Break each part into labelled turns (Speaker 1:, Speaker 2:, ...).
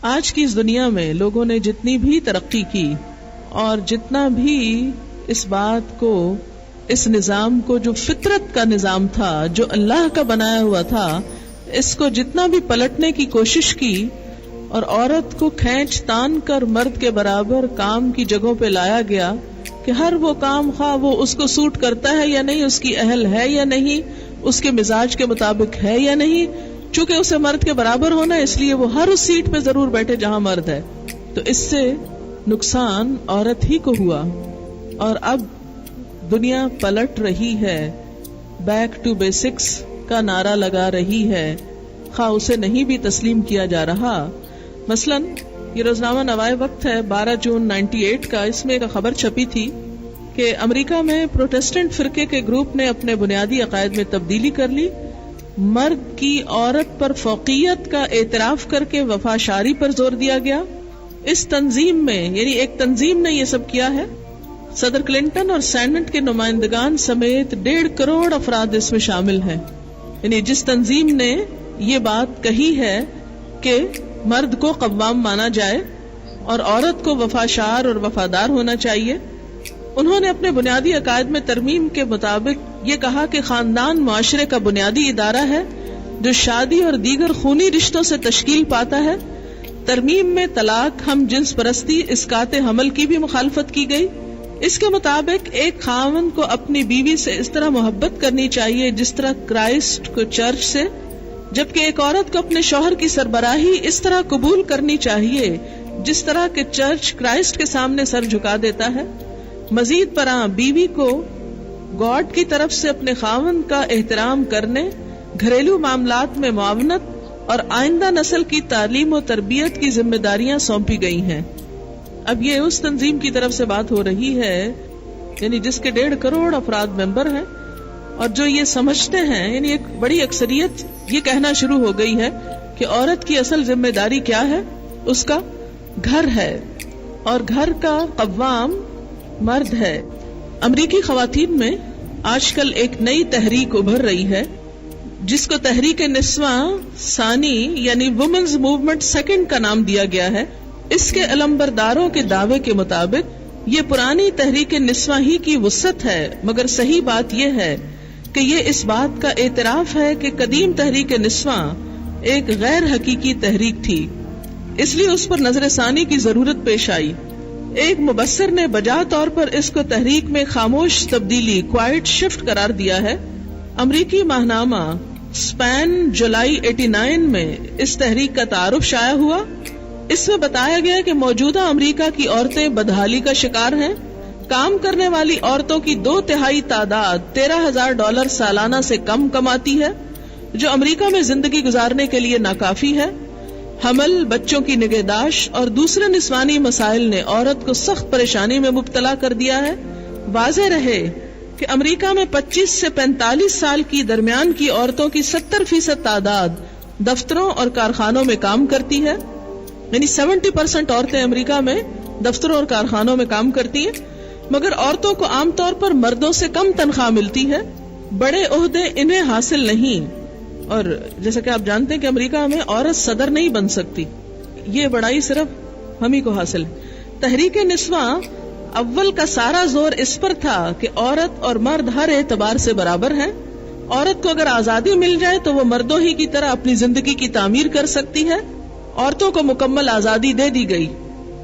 Speaker 1: آج کی اس دنیا میں لوگوں نے جتنی بھی ترقی کی اور جتنا بھی اس بات کو، اس نظام کو جو فطرت کا نظام تھا، جو اللہ کا بنایا ہوا تھا، اس کو جتنا بھی پلٹنے کی کوشش کی اور عورت کو کھینچ تان کر مرد کے برابر کام کی جگہوں پہ لایا گیا کہ ہر وہ کام خواہ وہ اس کو سوٹ کرتا ہے یا نہیں، اس کی اہل ہے یا نہیں، اس کے مزاج کے مطابق ہے یا نہیں، چونکہ اسے مرد کے برابر ہونا ہے اس لیے وہ ہر اس سیٹ پہ ضرور بیٹھے جہاں مرد ہے. تو اس سے نقصان عورت ہی کو ہوا. اور اب دنیا پلٹ رہی ہے، بیک ٹو بیسکس کا نعرہ لگا رہی ہے، خواہ اسے نہیں بھی تسلیم کیا جا رہا. مثلاً یہ روزنامہ نوائے وقت ہے 12 جون 98 کا، اس میں ایک خبر چھپی تھی کہ امریکہ میں پروٹیسٹنٹ فرقے کے گروپ نے اپنے بنیادی عقائد میں تبدیلی کر لی. مرد کی عورت پر فوقیت کا اعتراف کر کے وفاشاری پر زور دیا گیا. اس تنظیم میں، یعنی ایک تنظیم نے یہ سب کیا ہے. صدر کلنٹن اور سینٹ کے نمائندگان سمیت 1.5 کروڑ افراد اس میں شامل ہیں. یعنی جس تنظیم نے یہ بات کہی ہے کہ مرد کو قوام مانا جائے اور عورت کو وفاشار اور وفادار ہونا چاہیے، انہوں نے اپنے بنیادی عقائد میں ترمیم کے مطابق یہ کہا کہ خاندان معاشرے کا بنیادی ادارہ ہے جو شادی اور دیگر خونی رشتوں سے تشکیل پاتا ہے. ترمیم میں طلاق، ہم جنس پرستی، اسقاط حمل کی بھی مخالفت کی گئی. اس کے مطابق ایک خاوند کو اپنی بیوی سے اس طرح محبت کرنی چاہیے جس طرح کرائسٹ کو چرچ سے، جبکہ ایک عورت کو اپنے شوہر کی سربراہی اس طرح قبول کرنی چاہیے جس طرح کہ چرچ کرائسٹ کے سامنے سر جھکا دیتا ہے. مزید برآں بیوی کو گاڈ کی طرف سے اپنے خاوند کا احترام کرنے، گھریلو معاملات میں معاونت اور آئندہ نسل کی تعلیم و تربیت کی ذمہ داریاں سونپی گئی ہیں. اب یہ اس تنظیم کی طرف سے بات ہو رہی ہے، یعنی جس کے 1.5 کروڑ افراد ممبر ہیں اور جو یہ سمجھتے ہیں، یعنی ایک بڑی اکثریت یہ کہنا شروع ہو گئی ہے کہ عورت کی اصل ذمہ داری کیا ہے، اس کا گھر ہے اور گھر کا قوام مرد ہے. امریکی خواتین میں آج کل ایک نئی تحریک ابھر رہی ہے جس کو تحریک نسواں ثانی یعنی وومنز موومنٹ سیکنڈ کا نام دیا گیا ہے. اس کے علمبرداروں کے دعوے کے مطابق یہ پرانی تحریک نسواں ہی کی وسعت ہے، مگر صحیح بات یہ ہے کہ یہ اس بات کا اعتراف ہے کہ قدیم تحریک نسواں ایک غیر حقیقی تحریک تھی، اس لیے اس پر نظر ثانی کی ضرورت پیش آئی. ایک مبصر نے بجا طور پر اس کو تحریک میں خاموش تبدیلی، کوائٹ شفٹ قرار دیا ہے. امریکی ماہنامہ سپین جولائی 89 میں اس تحریک کا تعارف شائع ہوا. اس میں بتایا گیا کہ موجودہ امریکہ کی عورتیں بدحالی کا شکار ہیں. کام کرنے والی عورتوں کی 2/3 تعداد $13,000 سالانہ سے کم کماتی ہے، جو امریکہ میں زندگی گزارنے کے لیے ناکافی ہے. حمل، بچوں کی نگہداشت اور دوسرے نسوانی مسائل نے عورت کو سخت پریشانی میں مبتلا کر دیا ہے. واضح رہے کہ امریکہ میں 25 سے 45 سال کی درمیان کی عورتوں کی 70% تعداد دفتروں اور کارخانوں میں کام کرتی ہے. یعنی 70% عورتیں امریکہ میں دفتروں اور کارخانوں میں کام کرتی ہیں، مگر عورتوں کو عام طور پر مردوں سے کم تنخواہ ملتی ہے. بڑے عہدے انہیں حاصل نہیں، اور جیسا کہ آپ جانتے ہیں کہ امریکہ میں عورت صدر نہیں بن سکتی، یہ بڑائی صرف ہم ہی کو حاصل ہے. تحریک نسواں اول کا سارا زور اس پر تھا کہ عورت اور مرد ہر اعتبار سے برابر ہیں. عورت کو اگر آزادی مل جائے تو وہ مردوں ہی کی طرح اپنی زندگی کی تعمیر کر سکتی ہے. عورتوں کو مکمل آزادی دے دی گئی،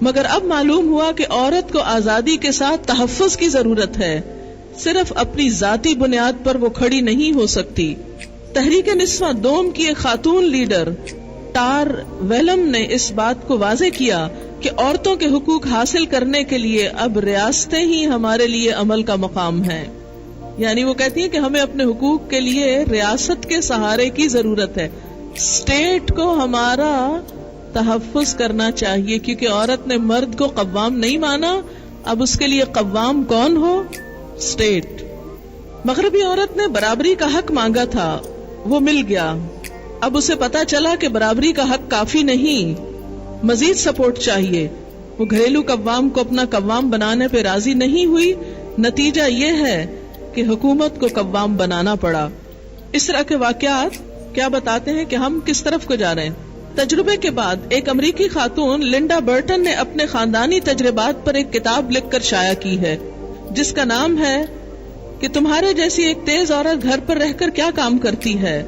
Speaker 1: مگر اب معلوم ہوا کہ عورت کو آزادی کے ساتھ تحفظ کی ضرورت ہے. صرف اپنی ذاتی بنیاد پر وہ کھڑی نہیں ہو سکتی. تحریک نسواں دوم کی ایک خاتون لیڈر ٹار ویلم نے اس بات کو واضح کیا کہ عورتوں کے حقوق حاصل کرنے کے لیے اب ریاستیں ہی ہمارے لیے عمل کا مقام ہیں. یعنی وہ کہتی ہیں کہ ہمیں اپنے حقوق کے لیے ریاست کے سہارے کی ضرورت ہے. اسٹیٹ کو ہمارا تحفظ کرنا چاہیے، کیونکہ عورت نے مرد کو قوام نہیں مانا. اب اس کے لیے قوام کون ہو؟ اسٹیٹ. مغربی عورت نے برابری کا حق مانگا تھا، وہ مل گیا. اب اسے پتا چلا کہ برابری کا حق کافی نہیں، مزید سپورٹ چاہیے. وہ گھریلو قوام کو اپنا قوام بنانے پہ راضی نہیں ہوئی. نتیجہ یہ ہے کہ حکومت کو قوام بنانا پڑا. اس طرح کے واقعات کیا بتاتے ہیں کہ ہم کس طرف کو جا رہے ہیں. تجربے کے بعد ایک امریکی خاتون لنڈا برٹن نے اپنے خاندانی تجربات پر ایک کتاب لکھ کر شائع کی ہے جس کا نام ہے کہ تمہارے جیسی ایک تیز عورت گھر پر رہ کر کیا کام کرتی ہے،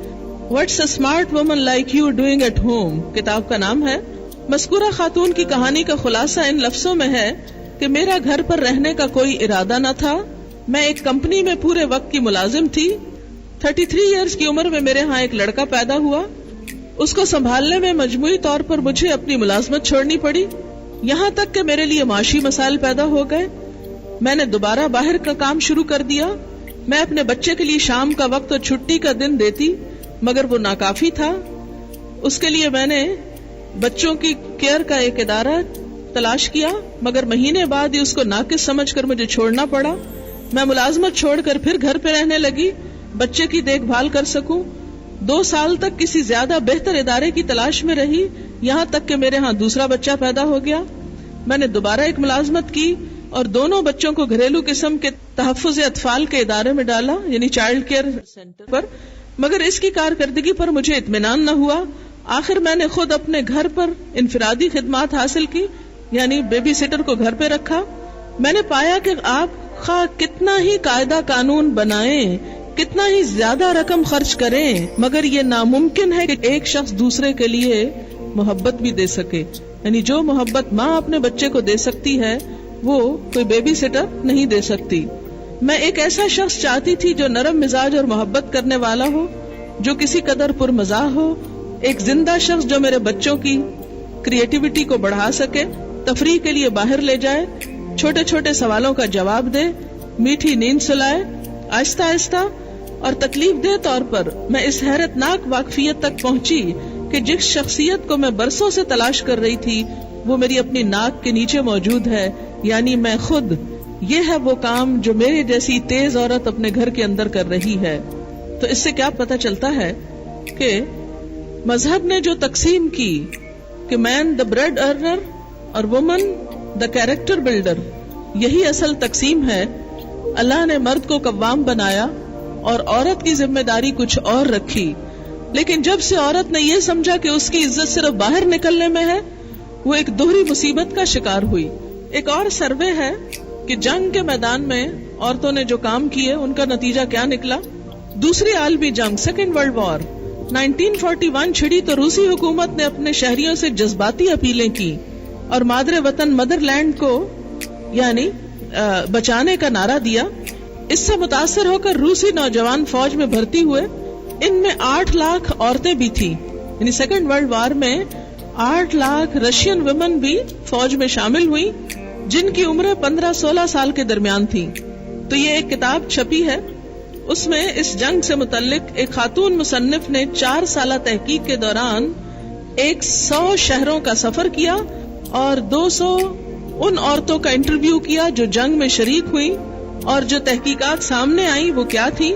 Speaker 1: What's a smart woman like you doing at home؟ کتاب کا نام ہے۔ مذکورہ خاتون کی کہانی کا خلاصہ ان لفظوں میں ہے کہ میرا گھر پر رہنے کا کوئی ارادہ نہ تھا، میں ایک کمپنی میں پورے وقت کی ملازم تھی۔ 33 ایئرز کی عمر میں میرے ہاں ایک لڑکا پیدا ہوا، اس کو سنبھالنے میں مجموعی طور پر مجھے اپنی ملازمت چھوڑنی پڑی، یہاں تک کہ میرے لیے معاشی مسائل پیدا ہو گئے۔ میں نے دوبارہ باہر کا کام شروع کر دیا، میں اپنے بچے کے لیے شام کا وقت اور چھٹی کا دن دیتی مگر وہ ناکافی تھا، اس کے لیے میں نے بچوں کی کیئر کا ایک ادارہ تلاش کیا مگر مہینے بعد ہی اس کو ناقص سمجھ کر مجھے چھوڑنا پڑا۔ میں ملازمت چھوڑ کر پھر گھر پہ رہنے لگی بچے کی دیکھ بھال کر سکوں۔ 2 سال تک کسی زیادہ بہتر ادارے کی تلاش میں رہی، یہاں تک کہ میرے ہاں دوسرا بچہ پیدا ہو گیا۔ میں نے دوبارہ ایک ملازمت کی اور دونوں بچوں کو گھریلو قسم کے تحفظ اطفال کے ادارے میں ڈالا، یعنی چائلڈ کیئر سینٹر پر، مگر اس کی کارکردگی پر مجھے اطمینان نہ ہوا۔ آخر میں نے خود اپنے گھر پر انفرادی خدمات حاصل کی، یعنی بیبی سٹر کو گھر پہ رکھا۔ میں نے پایا کہ آپ خواہ کتنا ہی قاعدہ قانون بنائیں، کتنا ہی زیادہ رقم خرچ کریں، مگر یہ ناممکن ہے کہ ایک شخص دوسرے کے لیے محبت بھی دے سکے، یعنی جو محبت ماں اپنے بچے کو دے سکتی ہے وہ کوئی بیبی سٹر نہیں دے سکتی۔ میں ایک ایسا شخص چاہتی تھی جو نرم مزاج اور محبت کرنے والا ہو، جو کسی قدر پر مزاح ہو، ایک زندہ شخص جو میرے بچوں کی کریٹیوٹی کو بڑھا سکے، تفریح کے لیے باہر لے جائے، چھوٹے چھوٹے سوالوں کا جواب دے، میٹھی نیند سلائے۔ آہستہ آہستہ اور تکلیف دہ طور پر میں اس حیرت ناک واقفیت تک پہنچی کہ جس شخصیت کو میں برسوں سے تلاش کر رہی تھی وہ میری اپنی ناک کے نیچے موجود ہے، یعنی میں خود۔ یہ ہے وہ کام جو میرے جیسی تیز عورت اپنے گھر کے اندر کر رہی ہے۔ تو اس سے کیا پتہ چلتا ہے کہ مذہب نے جو تقسیم کی کہ مین دا بریڈ ارنر اور وومن دا کیریکٹر بلڈر، یہی اصل تقسیم ہے۔ اللہ نے مرد کو قوام بنایا اور عورت کی ذمہ داری کچھ اور رکھی، لیکن جب سے عورت نے یہ سمجھا کہ اس کی عزت صرف باہر نکلنے میں ہے، وہ ایک دوہری مصیبت کا شکار ہوئی۔ ایک اور سروے ہے کہ جنگ کے میدان میں عورتوں نے جو کام کیے ان کا نتیجہ کیا نکلا۔ دوسری عالمی جنگ، سیکنڈ ورلڈ وار 1941 چھڑی تو روسی حکومت نے اپنے شہریوں سے جذباتی اپیلیں کی اور مادر وطن مدر لینڈ کو یعنی بچانے کا نعرہ دیا۔ اس سے متاثر ہو کر روسی نوجوان فوج میں بھرتی ہوئے، ان میں 8 لاکھ عورتیں بھی تھیں، یعنی سیکنڈ ورلڈ وار میں 8 لاکھ رشین ویمن بھی فوج میں شامل ہوئی جن کی عمریں 15-16 سال کے درمیان تھیں۔ تو یہ ایک کتاب چھپی ہے، اس میں اس جنگ سے متعلق ایک خاتون مصنف نے 4 سالہ تحقیق کے دوران 100 شہروں کا سفر کیا اور 200 ان عورتوں کا انٹرویو کیا جو جنگ میں شریک ہوئی، اور جو تحقیقات سامنے آئیں وہ کیا تھی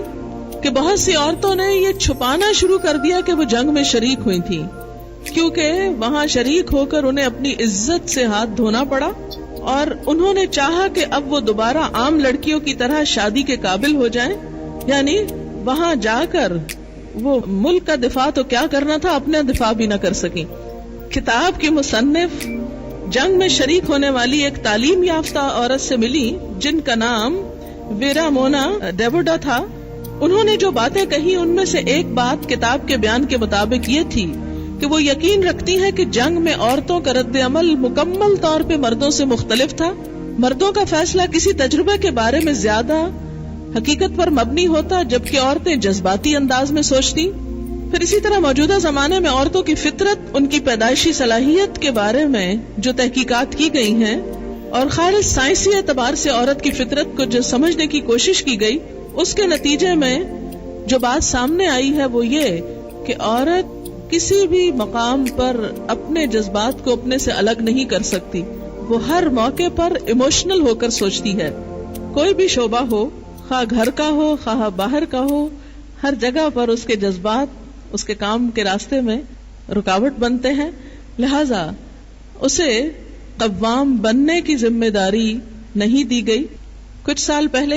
Speaker 1: کہ بہت سی عورتوں نے یہ چھپانا شروع کر دیا کہ وہ جنگ میں شریک ہوئی تھیں، کیونکہ وہاں شریک ہو کر انہیں اپنی عزت سے ہاتھ دھونا پڑا اور انہوں نے چاہا کہ اب وہ دوبارہ عام لڑکیوں کی طرح شادی کے قابل ہو جائیں، یعنی وہاں جا کر وہ ملک کا دفاع تو کیا کرنا تھا، اپنا دفاع بھی نہ کر سکیں۔ کتاب کی مصنف جنگ میں شریک ہونے والی ایک تعلیم یافتہ عورت سے ملی جن کا نام ویرا مونا ڈیوڈا تھا۔ انہوں نے جو باتیں کہی ان میں سے ایک بات کتاب کے بیان کے مطابق یہ تھی کہ وہ یقین رکھتی ہیں کہ جنگ میں عورتوں کا رد عمل مکمل طور پہ مردوں سے مختلف تھا۔ مردوں کا فیصلہ کسی تجربے کے بارے میں زیادہ حقیقت پر مبنی ہوتا، جبکہ عورتیں جذباتی انداز میں سوچتی۔ پھر اسی طرح موجودہ زمانے میں عورتوں کی فطرت، ان کی پیدائشی صلاحیت کے بارے میں جو تحقیقات کی گئی ہیں اور خالص سائنسی اعتبار سے عورت کی فطرت کو جو سمجھنے کی کوشش کی گئی، اس کے نتیجے میں جو بات سامنے آئی ہے وہ یہ کہ عورت کسی بھی مقام پر اپنے جذبات کو اپنے سے الگ نہیں کر سکتی، وہ ہر موقع پر ایموشنل ہو کر سوچتی ہے۔ کوئی بھی شعبہ ہو، خواہ گھر کا ہو خواہ باہر کا ہو، ہر جگہ پر اس کے جذبات اس کے کام کے راستے میں رکاوٹ بنتے ہیں، لہذا اسے قوام بننے کی ذمہ داری نہیں دی گئی۔ کچھ سال پہلے